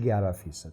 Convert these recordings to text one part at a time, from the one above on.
11%।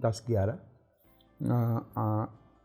10-11।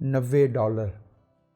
$90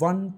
$1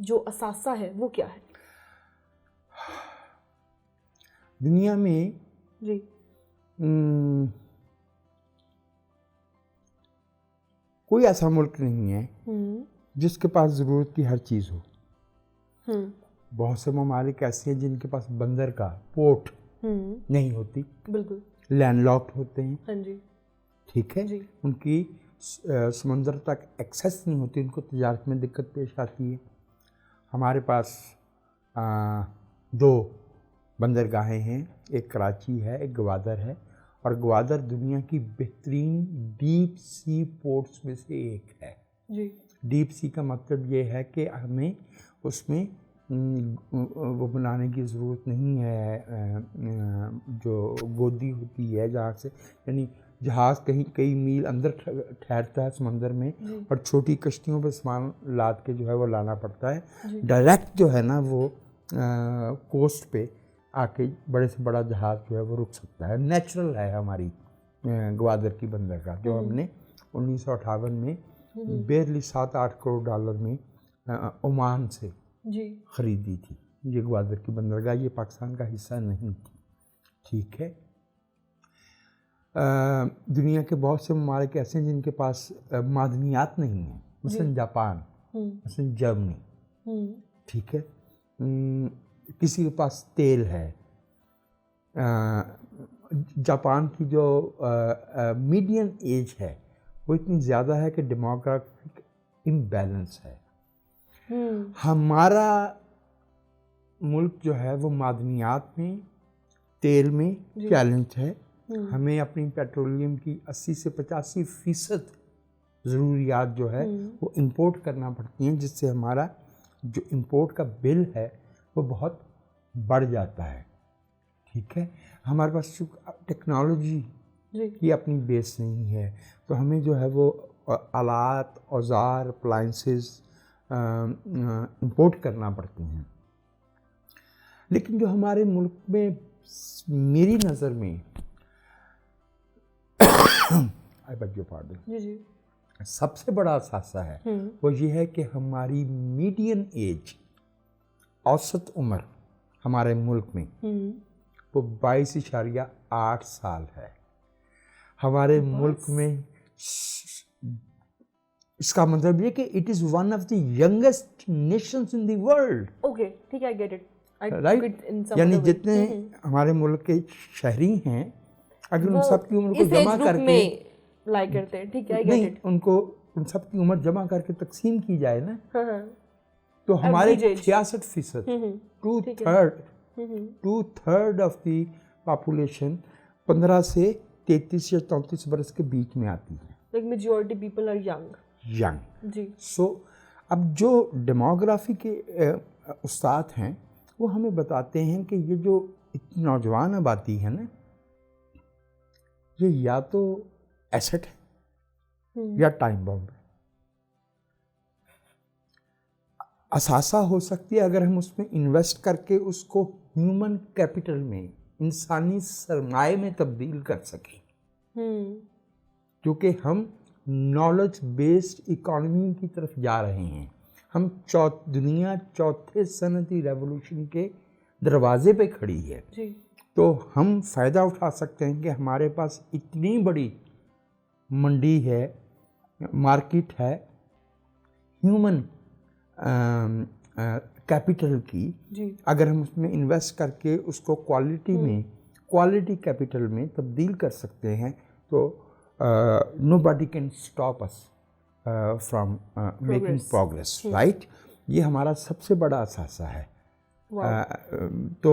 جو اثاثہ ہے وہ کیا ہے؟ دنیا میں جی کوئی ایسا ملک نہیں ہے جس کے پاس ضرورت کی ہر چیز ہو. بہت سے ممالک ایسے ہیں جن کے پاس بندر کا پورٹ نہیں ہوتی, بالکل لینڈ لاکڈ ہوتے ہیں. ہاں جی ٹھیک ہے, ان کی سمندر تک ایکسیس نہیں ہوتی, ان کو تجارت میں دقت پیش آتی ہے. ہمارے پاس 2 بندرگاہیں ہیں, ایک کراچی ہے, ایک گوادر ہے, اور گوادر دنیا کی بہترین ڈیپ سی پورٹس میں سے ایک ہے. جی ڈیپ سی کا مطلب یہ ہے کہ ہمیں اس میں وہ بنانے کی ضرورت نہیں ہے جو گودی ہوتی ہے جہاں سے, یعنی جہاز کئی میل اندر ٹھہرتا ہے سمندر میں, اور چھوٹی کشتیوں پہ سامان لاد کے جو ہے وہ لانا پڑتا ہے. ڈائریکٹ جو ہے نا وہ کوسٹ پہ آ کے بڑے سے بڑا جہاز جو ہے وہ رک سکتا ہے. نیچرل ہے ہماری گوادر کی بندرگاہ, جو ہم نے 1958 میں بیرلی $7-8 کروڑ میں عمان سے خریدی تھی. یہ گوادر کی بندرگاہ, یہ پاکستان کا حصہ نہیں تھی. ٹھیک ہے, دنیا کے بہت سے ممالک ایسے ہیں جن کے پاس معدنیات نہیں ہیں, مثلا جاپان, مثلا جرمنی. ٹھیک ہے, کسی کے پاس تیل ہے. جاپان کی جو میڈین ایج ہے وہ اتنی زیادہ ہے کہ ڈیموگرافک امبیلنس ہے. ہمارا ملک جو ہے وہ معدنیات میں, تیل میں چیلنج ہے. ہمیں اپنی پیٹرولیم کی 80 سے 85% ضروریات جو ہے وہ امپورٹ کرنا پڑتی ہیں, جس سے ہمارا جو امپورٹ کا بل ہے وہ بہت بڑھ جاتا ہے. ٹھیک ہے, ہمارے پاس ٹیکنالوجی کی اپنی بیس نہیں ہے, تو ہمیں جو ہے وہ آلات, اوزار, اپلائنسز امپورٹ کرنا پڑتے ہیں. لیکن جو ہمارے ملک میں میری نظر میں سب سے بڑا اثاثہ ہے وہ یہ ہے کہ ہماری میڈین ایج, اوسط عمر ہمارے ملک میں وہ 22.8 سال ہے. ہمارے ملک میں اس کا مطلب یہ کہ it is one of the youngest nations in the world. Okay ٹھیک ہے, آئی گیٹ اٹ, رائٹ, یعنی جتنے ہمارے ملک کے شہری ہیں اگر ان سب کی عمر کو جمع کر کے لائک کرتے ہیں, ٹھیک ہے, نہیں, ان سب کی عمر جمع کر کے تقسیم کی جائے نا, تو ہمارے 66%, 2/3 آف دی پاپولیشن 15 سے 33 یا 34 برس کے بیچ میں آتی ہے. like majority people are young. جی. سو اب جو ڈیموگرافی کے استاد ہیں وہ ہمیں بتاتے ہیں کہ یہ جو نوجوان آبادی ہے نا, یہ یا تو ایسٹ ہے یا ٹائم بمب ہے. اثاثہ ہو سکتی ہے اگر ہم اس میں انویسٹ کر کے اس کو ہیومن کیپٹل میں, انسانی سرمائے میں تبدیل کر سکیں, کیونکہ ہم نالج بیسڈ اکانومی کی طرف جا رہے ہیں. ہم دنیا چوتھے صنعتی ریولوشن کے دروازے پہ کھڑی ہے, تو ہم فائدہ اٹھا سکتے ہیں کہ ہمارے پاس اتنی بڑی منڈی ہے, مارکیٹ ہے ہیومن کیپٹل کی. اگر ہم اس میں انویسٹ کر کے اس کو کوالٹی کیپٹل میں تبدیل کر سکتے ہیں, تو nobody can stop us from making progress, right? یہ ہمارا سب سے بڑا اثاثہ ہے. تو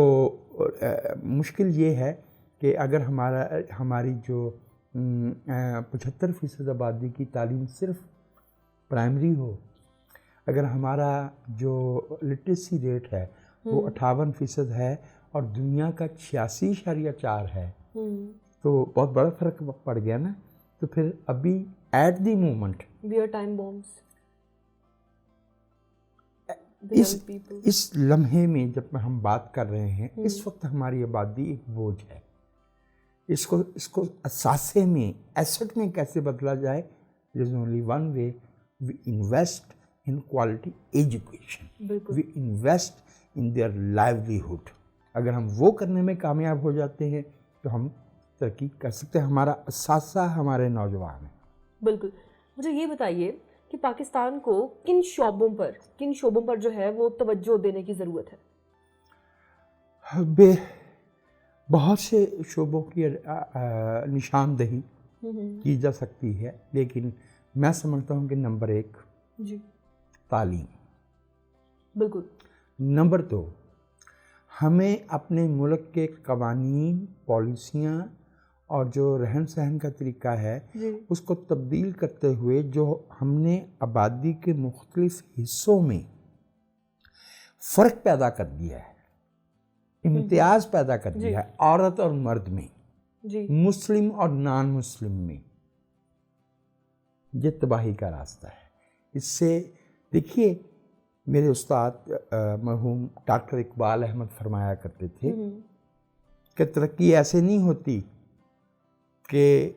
مشکل یہ ہے کہ اگر ہماری جو 75% آبادی کی تعلیم صرف پرائمری ہو, اگر ہمارا جو لٹریسی ریٹ ہے وہ 58% ہے اور دنیا کا 86.4 ہے, تو بہت بڑا فرق پڑ گیا نا. تو پھر ابھی ایٹ دی مومنٹ اس لمحے میں جب ہم بات کر رہے ہیں, اس وقت ہماری آبادی ایک بوجھ ہے. اس کو اثاثے میں, ایسٹ میں کیسے بدلا جائے؟ there is only one way, we invest in quality education. We invest in their livelihood. اگر ہم وہ کرنے میں کامیاب ہو جاتے ہیں تو ہم ترقی کر سکتے ہیں. ہمارا اساتذہ ہمارے نوجوان ہیں. بالکل. مجھے یہ بتائیے کہ پاکستان کو کن شعبوں پر جو ہے وہ توجہ دینے کی ضرورت ہے؟ بہت سے شعبوں کی نشاندہی کی جا سکتی ہے، لیکن میں سمجھتا ہوں کہ نمبر 1 تعلیم. بالکل. نمبر 2 ہمیں اپنے ملک کے قوانین، پالیسیاں اور جو رہن سہن کا طریقہ ہے اس کو تبدیل کرتے ہوئے جو ہم نے آبادی کے مختلف حصوں میں فرق پیدا کر دیا ہے، امتیاز پیدا کر دیا ہے عورت اور مرد میں، مسلم اور نان مسلم میں، یہ تباہی کا راستہ ہے. اس سے دیکھیے میرے استاد مرحوم ڈاکٹر اقبال احمد فرمایا کرتے تھے کہ ترقی ایسے نہیں ہوتی کہ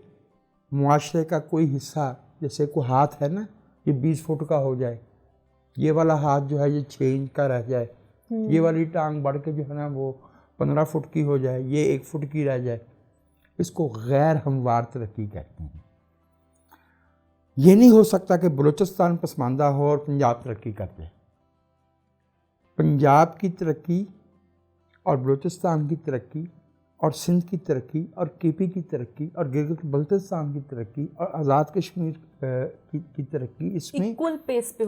معاشرے کا کوئی حصہ، جیسے کوئی ہاتھ ہے نا، یہ 20 فٹ کا ہو جائے، یہ والا ہاتھ جو ہے یہ 6 انچ کا رہ جائے، یہ والی ٹانگ بڑھ کے جو ہے نا وہ 15 فٹ کی ہو جائے، یہ 1 فٹ کی رہ جائے. اس کو غیر ہموار ترقی کہتے ہیں. یہ نہیں ہو سکتا کہ بلوچستان پسماندہ ہو اور پنجاب ترقی کرتے. پنجاب کی ترقی اور بلوچستان کی ترقی اور سندھ کی ترقی اور کے پی کی ترقی اور گلگت بلتستان کی ترقی اور آزاد کشمیر کی ترقی اس میں ایکول پیس پہ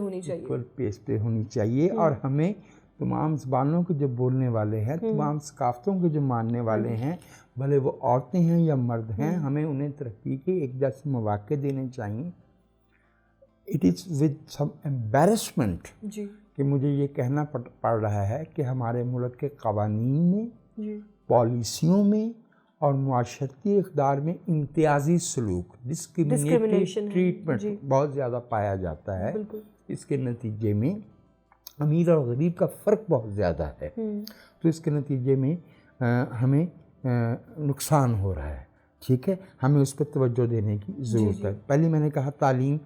ہونی چاہیے. اور ہمیں تمام زبانوں کے جو بولنے والے ہیں، تمام ثقافتوں کے جو ماننے والے ہیں، بھلے وہ عورتیں ہیں یا مرد ہیں، ہمیں انہیں ترقی کے ایک جیسے مواقع دینے چاہیے. اٹ از ود سم ایمبیرسمنٹ کہ مجھے یہ کہنا پڑ رہا ہے کہ ہمارے ملک کے قوانین میں، پالیسیوں میں اور معاشرتی اقدار میں امتیازی سلوک، ڈسکریمنیشن ٹریٹمنٹ بہت زیادہ پایا جاتا ہے. اس کے نتیجے میں امیر اور غریب کا فرق بہت زیادہ ہے. تو اس کے نتیجے میں ہمیں نقصان ہو رہا ہے. ٹھیک ہے، ہمیں اس پہ توجہ دینے کی ضرورت ہے. پہلے میں نے کہا تعلیم،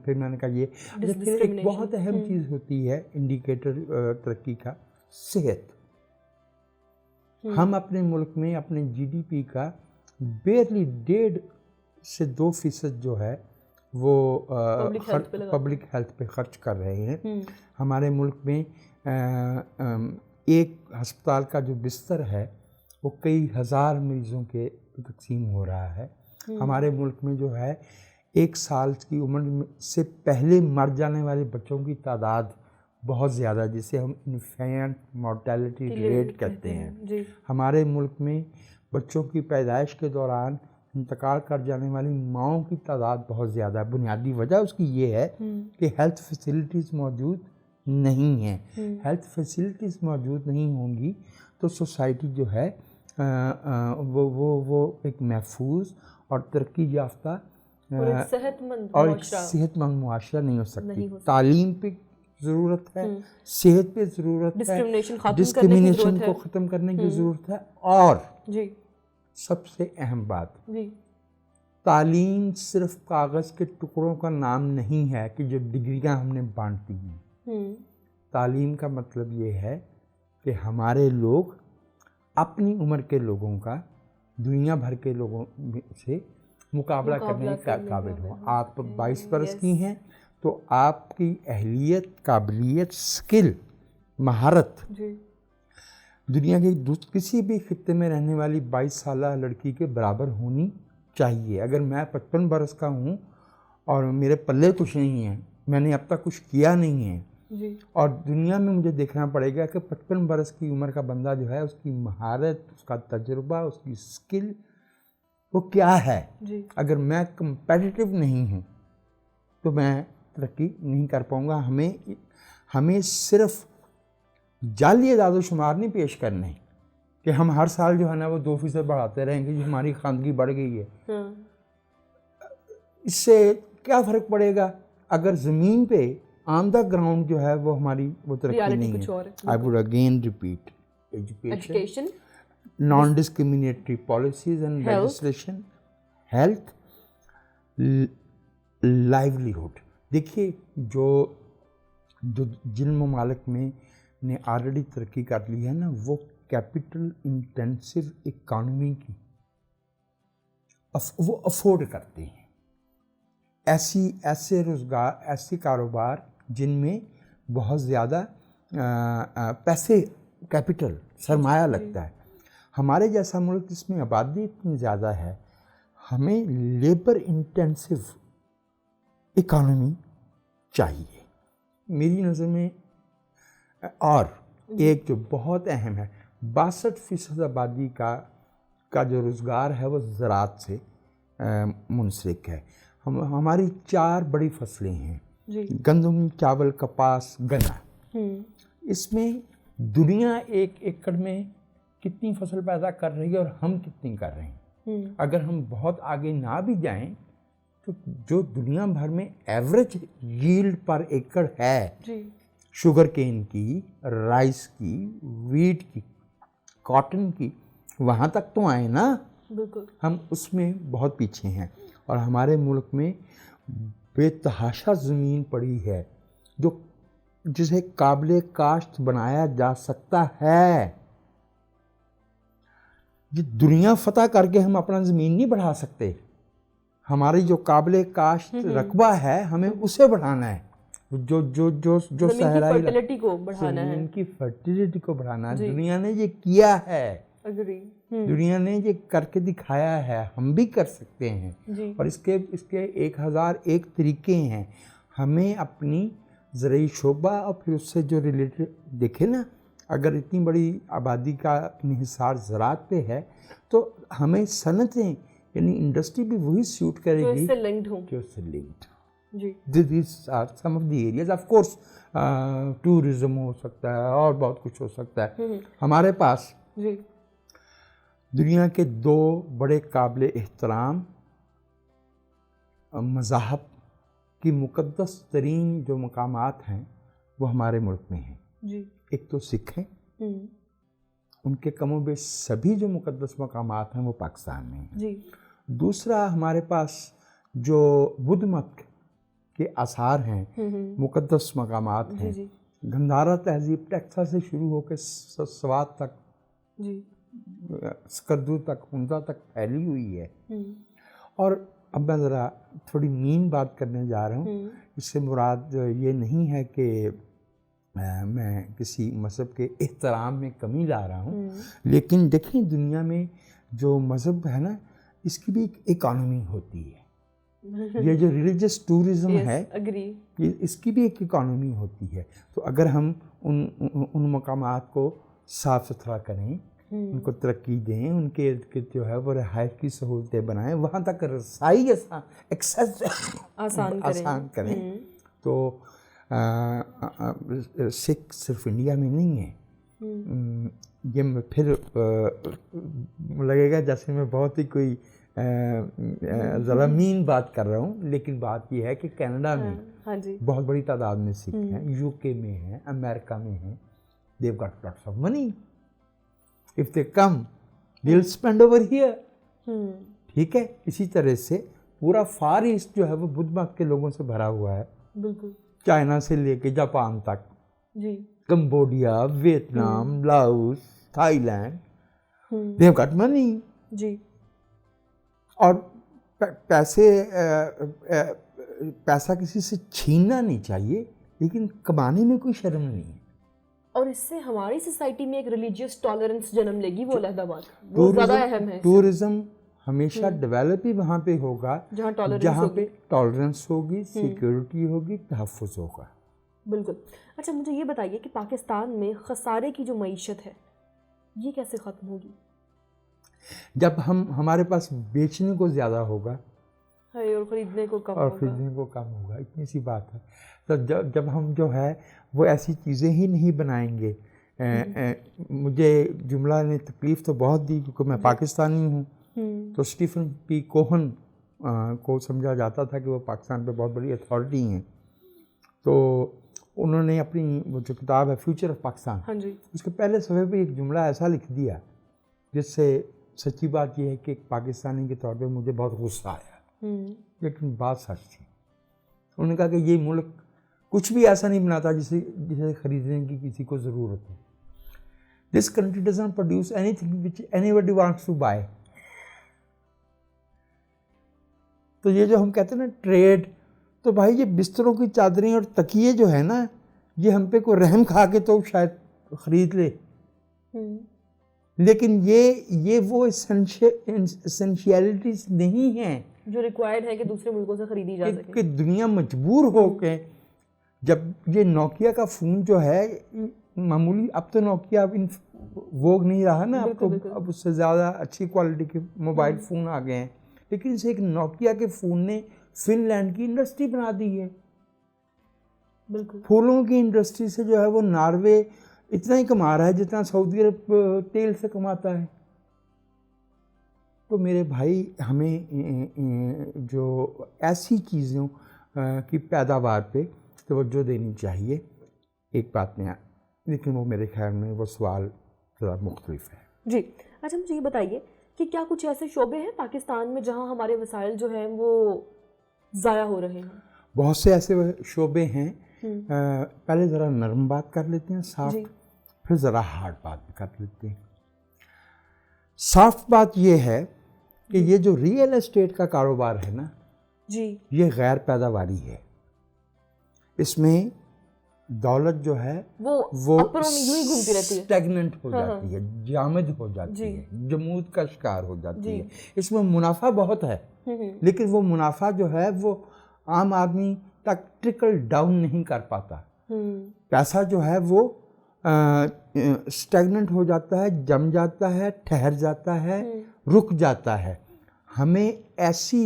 پھر میں نے کہا یہ پھر ایک بہت اہم چیز ہوتی ہے انڈیکیٹر ترقی کا، صحت. ہم اپنے ملک میں اپنے جی ڈی پی کا بیرلی 1.5 سے 2% جو ہے وہ پبلک ہیلتھ پہ خرچ کر رہے ہیں. ہمارے ملک میں ایک ہسپتال کا جو بستر ہے وہ کئی ہزار مریضوں کے تقسیم ہو رہا ہے. ہمارے ملک میں جو ہے 1 سال کی عمر سے پہلے مر جانے والے بچوں کی تعداد بہت زیادہ، جسے ہم انفینٹ مورٹیلٹی ریٹ کہتے ہیں. ہمارے ملک میں بچوں کی پیدائش کے دوران انتقال کر جانے والی ماؤں کی تعداد بہت زیادہ ہے. بنیادی وجہ اس کی یہ ہے کہ ہیلتھ فیسلٹیز موجود نہیں ہیں. ہیلتھ فیسلٹیز موجود نہیں ہوں گی تو سوسائٹی جو ہے وہ ایک محفوظ اور ترقی یافتہ اور ایک صحت مند معاشرہ نہیں ہو سکتی. تعلیم پہ ضرورت ہے، صحت پہ ضرورت ہے، ڈسکریمنیشن کو ختم کرنے کی ضرورت ہے. اور سب سے اہم بات، تعلیم صرف کاغذ کے ٹکڑوں کا نام نہیں ہے کہ جو ڈگریاں ہم نے بانٹی ہیں. تعلیم کا مطلب یہ ہے کہ ہمارے لوگ اپنی عمر کے لوگوں کا دنیا بھر کے لوگوں سے مقابلہ کرنے کا قابل ہوں. آپ 22 برس کی ہیں تو آپ کی اہلیت، قابلیت، سکل، مہارت دنیا کے کسی بھی خطے میں رہنے والی 22 سالہ لڑکی کے برابر ہونی چاہیے. اگر میں 55 برس کا ہوں اور میرے پلے کچھ نہیں ہیں، میں نے اب تک کچھ کیا نہیں ہے، اور دنیا میں مجھے دیکھنا پڑے گا کہ 55 برس کی عمر کا بندہ جو ہے اس کی مہارت، اس کا تجربہ، اس کی سکل وہ کیا ہے. اگر میں کمپیٹیٹو نہیں ہوں تو میں ترقی نہیں کر پاؤں گا. ہمیں صرف جعلی اعداد و شمار نہیں پیش کرنے کہ ہم ہر سال جو ہے نا وہ 2% بڑھاتے رہیں گے، ہماری خواندگی بڑھ گئی ہے. اس سے کیا فرق پڑے گا اگر زمین پہ آن دا گراؤنڈ جو ہے وہ ہماری وہ ترقی نہیں ہے. I would again repeat, education, non-discriminatory policies and legislation, health, livelihood. دیکھیے جو جن ممالک میں نے آلریڈی ترقی کر لی ہے نا، وہ کیپٹل انٹینسو اکانومی کی وہ افورڈ کرتے ہیں ایسے روزگار، ایسے کاروبار جن میں بہت زیادہ پیسے، کیپٹل، سرمایہ لگتا ہے۔ ہمارے جیسا ملک جس میں آبادی اتنی زیادہ ہے، ہمیں لیبر انٹینسو اکانومی چاہیے میری نظر میں۔ اور ایک جو بہت اہم ہے، 62% آبادی کا جو روزگار ہے وہ زراعت سے منسلک ہے۔ ہماری 4 بڑی فصلیں ہیں، گندم، چاول، کپاس، گنا۔ اس میں دنیا 1 ایکڑ میں کتنی فصل پیدا کر رہی ہے اور ہم کتنی کر رہے ہیں؟ اگر ہم بہت آگے نہ بھی جائیں تو جو دنیا بھر میں ایوریج ییلڈ پر ایکڑ ہے شوگر کین کی، رائس کی، ویٹ کی، کاٹن کی، وہاں تک تو آئے نا۔ بالکل، ہم اس میں بہت پیچھے ہیں، اور ہمارے ملک میں بے تحاشا زمین پڑی ہے جسے قابل کاشت بنایا جا سکتا ہے۔ یہ دنیا فتح کر کے ہم اپنا زمین نہیں بڑھا سکتے، ہماری جو قابل کاشت رقبہ ہے ہمیں اسے بڑھانا ہے، جو صحرائی فرٹیلیٹی کو بڑھانا ہے، زمین کی فرٹیلیٹی کو بڑھانا ہے۔ دنیا نے یہ کیا ہے، دنیا نے یہ کر کے دکھایا ہے، ہم بھی کر سکتے ہیں۔ اور اس کے 1001 طریقے ہیں۔ ہمیں اپنی زرعی شعبہ اور پھر اس سے جو ریلیٹڈ دیکھیں نا، اگر اتنی بڑی آبادی کا انحصار زراعت پہ ہے تو ہمیں صنعتیں یعنی انڈسٹری بھی وہی سیوٹ کرے گی جو اس سے linked. These are some of the areas. Of course tourism ہو سکتا ہے اور بہت کچھ ہو سکتا ہے۔ ہمارے پاس دنیا کے 2 بڑے قابل احترام مذاہب کی مقدس ترین جو مقامات ہیں وہ ہمارے ملک میں ہیں۔ ایک تو سکھ ہیں، ان کے کم و بیش سبھی جو مقدس مقامات ہیں وہ پاکستان میں ہیں۔ دوسرا ہمارے پاس جو بدھ مت کے آثار ہیں، مقدس مقامات ہیں، گندھارا تہذیب ٹیکساس سے شروع ہو کے سوات تک، سکردو تک، ہندا تک پھیلی ہوئی ہے۔ اور اب میں ذرا تھوڑی مین بات کرنے جا رہا ہوں، اس سے مراد یہ نہیں ہے کہ میں کسی مذہب کے احترام میں کمی لا رہا ہوں، لیکن دیکھیں دنیا میں جو مذہب ہے نا، اس کی بھی ایک اکانومی ہوتی ہے۔ یہ جو ریلیجس ٹورزم ہے، اس کی بھی ایک اکانومی ہوتی ہے۔ تو اگر ہم ان مقامات کو صاف ستھرا کریں، ان کو ترقی دیں، ان کے جو ہے وہ رہائش کی سہولتیں بنائیں، وہاں تک رسائی ایکسیس آسان کریں، تو سکھ صرف انڈیا میں نہیں ہے۔ یہ پھر لگے گا جیسے میں بہت ہی کوئی ضرمین بات کر رہا ہوں، لیکن بات یہ ہے کہ کینیڈا میں بہت بڑی تعداد میں سکھ ہیں، یو کے میں ہیں، امریکہ میں ہیں۔ They've got lots of money. If they come, they'll spend over here. ٹھیک ہے، اسی طرح سے پورا فار ایسٹ جو ہے وہ بدھ مت کے لوگوں سے بھرا ہوا ہے، بالکل، چائنا سے لے کے جاپان تک، Cambodia, Vietnam, Laos, Thailand, they've got money. اور پیسہ کسی سے چھیننا نہیں چاہیے، لیکن کمانے میں کوئی شرم نہیں ہے۔ اور اس سے ہماری سوسائٹی میں ایک ریلیجیس ٹالرنس جنم لے گی، وہ علیحدہ بات وہ زیادہ اہم ہے۔ ٹورزم ہمیشہ ڈیولپ ہی وہاں پہ ہوگا جہاں پہ ٹالرنس ہوگی، سیکیورٹی ہوگی، تحفظ ہوگا۔ بالکل۔ اچھا مجھے یہ بتائیے کہ پاکستان میں خسارے کی جو معیشت ہے یہ کیسے ختم ہوگی؟ جب ہمارے پاس بیچنے کو زیادہ ہوگا اور خریدنے کو کم ہوگا، اتنی سی بات ہے۔ تو جب ہم جو ہے وہ ایسی چیزیں ہی نہیں بنائیں گے، مجھے جملہ نے تکلیف تو بہت دی کیونکہ میں پاکستانی ہوں، تو اسٹیفن پی کوہن کو سمجھا جاتا تھا کہ وہ پاکستان پہ بہت بڑی اتھارٹی ہیں، تو انہوں نے اپنی وہ جو کتاب ہے فیوچر آف پاکستان، اس کے پہلے صفحے پہ ایک جملہ ایسا لکھ دیا جس سے سچی بات یہ ہے کہ ایک پاکستانی کے طور پہ مجھے بہت غصہ آیا، لیکن بات سچ تھی۔ انہوں نے کہا کہ یہ ملک کچھ بھی ایسا نہیں بناتا جسے خریدنے کی کسی کو ضرورت ہو. This country doesn't produce anything which anybody wants to buy. تو یہ جو ہم کہتے ہیں نا ٹریڈ، تو بھائی یہ بستروں کی چادریں اور تکیے جو ہے نا، یہ ہم پہ کوئی رحم کھا کے تو شاید خرید لے، لیکن یہ وہ اسینشیلٹیز نہیں ہیں جو ریکوائرڈ ہے کہ دوسرے ملکوں سے خریدی جا سکے. کہ دنیا مجبور ہو کے، جب یہ نوکیا کا فون جو ہے معمولی، اب تو نوکیا ووگ نہیں رہا نا، اب اس سے زیادہ اچھی کوالٹی کے موبائل فون آ گئے ہیں، لیکن اسے ایک نوکیا کے فون نے فن لینڈ کی انڈسٹری بنا دی ہے. بالکل پھولوں کی انڈسٹری سے جو ہے وہ ناروے اتنا ہی کما رہا ہے جتنا سعودی عرب تیل سے کماتا ہے. تو میرے بھائی ہمیں جو ایسی چیزوں کی پیداوار پہ توجہ دینی چاہیے. ایک بات میں، لیکن وہ میرے خیال میں وہ سوال ذرا مختلف ہے. جی اچھا، مجھے یہ بتائیے کہ کیا کچھ ایسے شعبے ہیں پاکستان میں جہاں ہمارے وسائل جو ہیں وہ ضائع ہو رہے ہیں؟ بہت سے ایسے شعبے ہیں. پہلے ذرا نرم بات کر لیتے ہیں، سافٹ، پھر ذرا ہارڈ بات بھی کر لیتے ہیں. سافٹ بات یہ ہے کہ یہ جو ریئل اسٹیٹ کا کاروبار ہے نا، جی یہ غیر پیداواری ہے. اس میں دولت جو ہے وہ اسٹیگننٹ ہو جاتی ہے، جامد ہو جاتی ہے، جمود کا شکار ہو جاتی ہے. اس میں منافع بہت ہے، لیکن وہ منافع جو ہے وہ عام آدمی تک ٹرکل ڈاؤن نہیں کر پاتا. پیسہ جو ہے وہ اسٹیگننٹ ہو جاتا ہے، جم جاتا ہے، ٹھہر جاتا ہے، رک جاتا ہے. ہمیں ایسی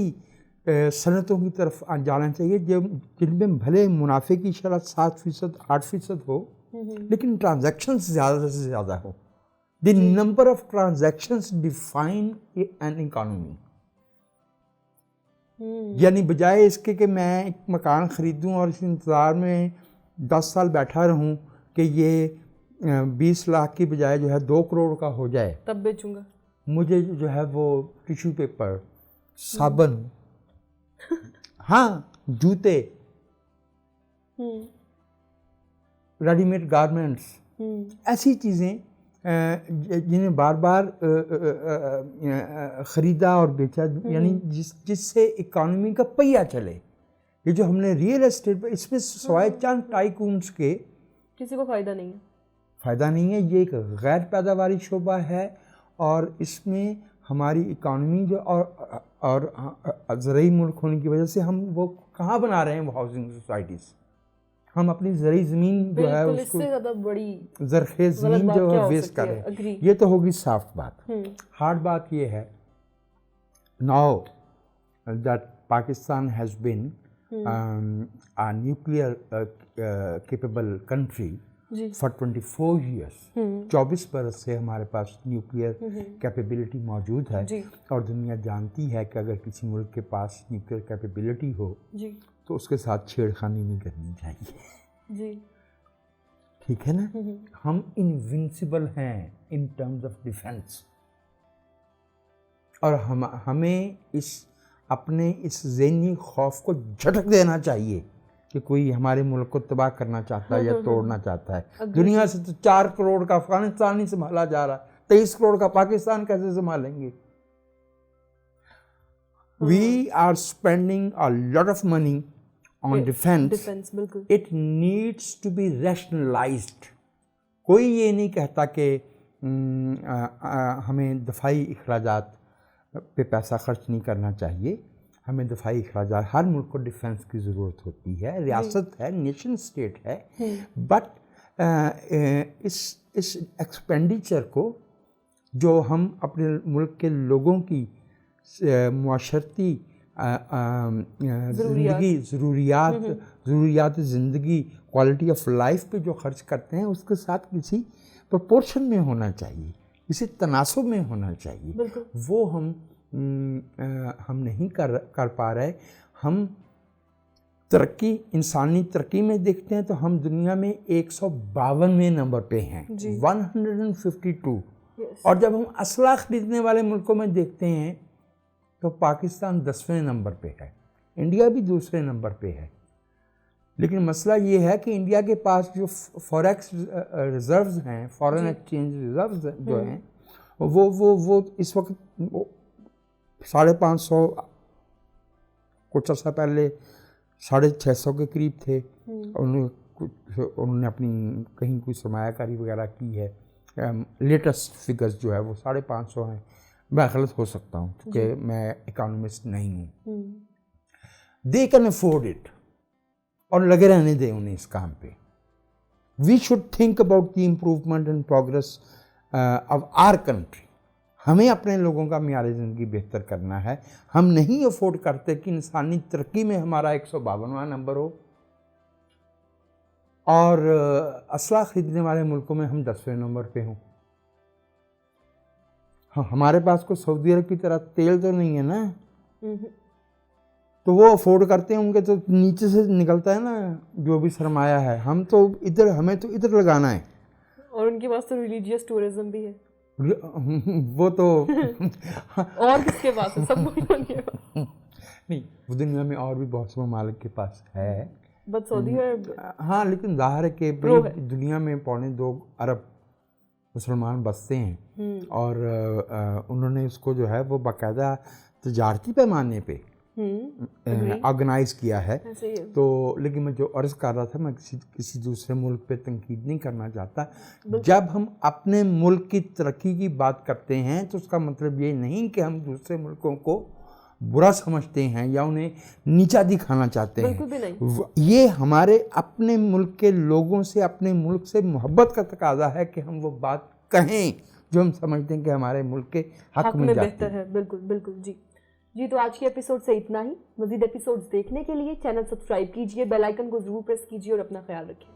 صنعتوں کی طرف جانا چاہیے جن میں بھلے منافع کی شرح 7%، 8% ہو، لیکن ٹرانزیکشنز زیادہ سے زیادہ ہو. The number of transactions define an economy. یعنی بجائے اس کے کہ میں ایک مکان خریدوں اور اس انتظار میں 10 سال بیٹھا رہوں کہ یہ 20 لاکھ کی بجائے جو ہے 2 کروڑ کا ہو جائے، تب بیچوں گا. مجھے جو ہے وہ ٹیشو پیپر، صابن، ہاں جوتے، ریڈی میڈ گارمنٹس، ایسی چیزیں جنہیں بار بار خریدا اور بیچا، یعنی جس سے اکانومی کا پہیہ چلے. یہ جو ہم نے ریئل اسٹیٹ پہ، اس میں سوائے چند ٹائکونس کے کسی کو فائدہ نہیں ہے. فائدہ نہیں ہے. یہ ایک غیر پیداواری شعبہ ہے، اور اس میں ہماری اکانومی جو اور زرعی ملک ہونے کی وجہ سے ہم وہ کہاں بنا رہے ہیں، وہ ہاؤسنگ سوسائٹیز. ہم اپنی زرعی زمین جو ہے اس کو زرخیز زمین جو ہے ویسٹ کر رہے ہیں. یہ تو ہوگی سافٹ بات. ہارڈ بات یہ ہے، now that Pakistan has been a nuclear capable country for 24 years. 24 برس سے ہمارے پاس نیوکلیئر کیپیبلٹی موجود ہے، اور دنیا جانتی ہے کہ اگر کسی ملک کے پاس نیوکلیئر کیپیبلٹی ہو تو اس کے ساتھ چھیڑ خانی نہیں کرنی چاہیے. ٹھیک ہے نا؟ ہم انوینسیبل ہیں ان ٹرمز آف ڈیفینس، اور ہمیں اپنے اس ذہنی خوف کو جھٹک دینا چاہیے کہ کوئی ہمارے ملک کو تباہ کرنا چاہتا ہے یا توڑنا چاہتا ہے. دنیا سے تو 4 کروڑ کا افغانستان نہیں سنبھالا جا رہا، 23 کروڑ کا پاکستان کیسے سنبھالیں گے؟ We are spending a lot of money on defense. It needs to be rationalized. کوئی یہ نہیں کہتا کہ ہمیں دفاعی اخراجات پہ پیسہ خرچ نہیں کرنا چاہیے. ہمیں دفاعی اخراجات، ہر ملک کو ڈیفنس کی ضرورت ہوتی ہے، ریاست ہے، نیشن اسٹیٹ ہے، بٹ اس ایکسپینڈیچر کو جو ہم اپنے ملک کے لوگوں کی معاشرتی زندگی، ضروریات زندگی، کوالٹی آف لائف پہ جو خرچ کرتے ہیں، اس کے ساتھ کسی پرپورشن میں ہونا چاہیے، کسی تناسب میں ہونا چاہیے. وہ ہم نہیں کر پا رہے. ہم ترقی، انسانی ترقی میں دیکھتے ہیں تو ہم دنیا میں 152ویں نمبر پہ ہیں، 152. اور جب ہم اسلحہ خریدنے والے ملکوں میں دیکھتے ہیں تو پاکستان 10ویں نمبر پہ ہے، انڈیا بھی دوسرے نمبر پہ ہے. لیکن مسئلہ یہ ہے کہ انڈیا کے پاس جو فوریکس ریزروز ہیں، فارن ایکسچینج ریزروز جو ہیں، وہ اس وقت 550 کچھ عرصہ پہلے 650 کے قریب تھے. انہوں نے اپنی کہیں کوئی سرمایہ کاری وغیرہ کی ہے. لیٹسٹ فگرز جو ہے وہ 550 ہیں. میں غلط ہو سکتا ہوں کیونکہ میں اکانومسٹ نہیں ہوں. دے کین افورڈ اٹ، اور لگے رہنے دیں انہیں اس کام پہ. We should think about the improvement and progress of our country. ہمیں اپنے لوگوں کا معیار زندگی بہتر کرنا ہے. ہم نہیں افورڈ کرتے کہ انسانی ترقی میں ہمارا 152واں نمبر ہو اور اسلحہ خریدنے والے ملکوں میں ہم 10ویں نمبر پہ ہوں. ہمارے پاس کوئی سعودی عرب کی طرح تیل تو نہیں ہے نا، تو وہ افورڈ کرتے ہیں، ان کے تو نیچے سے نکلتا ہے نا جو بھی سرمایہ ہے. ہمیں تو ادھر لگانا ہے. اور ان کے پاس تو ریلیجیس ٹورزم بھی ہے. وہ تو اور کس کے پاس ہے؟ سب نہیں، وہ دنیا میں اور بھی بہت سے ممالک کے پاس ہے، بس سعودی عرب. ہاں، لیکن ظاہر ہے کہ دنیا میں 2.25 ارب مسلمان بستے ہیں، اور انہوں نے اس کو جو ہے وہ باقاعدہ تجارتی پیمانے پہ آرگنائز کیا ہے. تو لیکن میں جو عرض کر رہا تھا، میں کسی دوسرے ملک پہ تنقید نہیں کرنا چاہتا. جب ہم اپنے ملک کی ترقی کی بات کرتے ہیں تو اس کا مطلب یہ نہیں کہ ہم دوسرے ملکوں کو برا سمجھتے ہیں یا انہیں نیچا دکھانا چاہتے ہیں. یہ ہمارے اپنے ملک کے لوگوں سے، اپنے ملک سے محبت کا تقاضا ہے کہ ہم وہ بات کہیں جو ہم سمجھتے ہیں کہ ہمارے ملک کے حق میں بہتر ہے. بالکل بالکل. جی تو آج کے ایپیسوڈ سے اتنا ہی. مزید ایپیسوڈز دیکھنے کے لیے چینل سبسکرائب کیجیے، بیل آئیکن کو ضرور پریس کیجیے اور اپنا خیال رکھیے.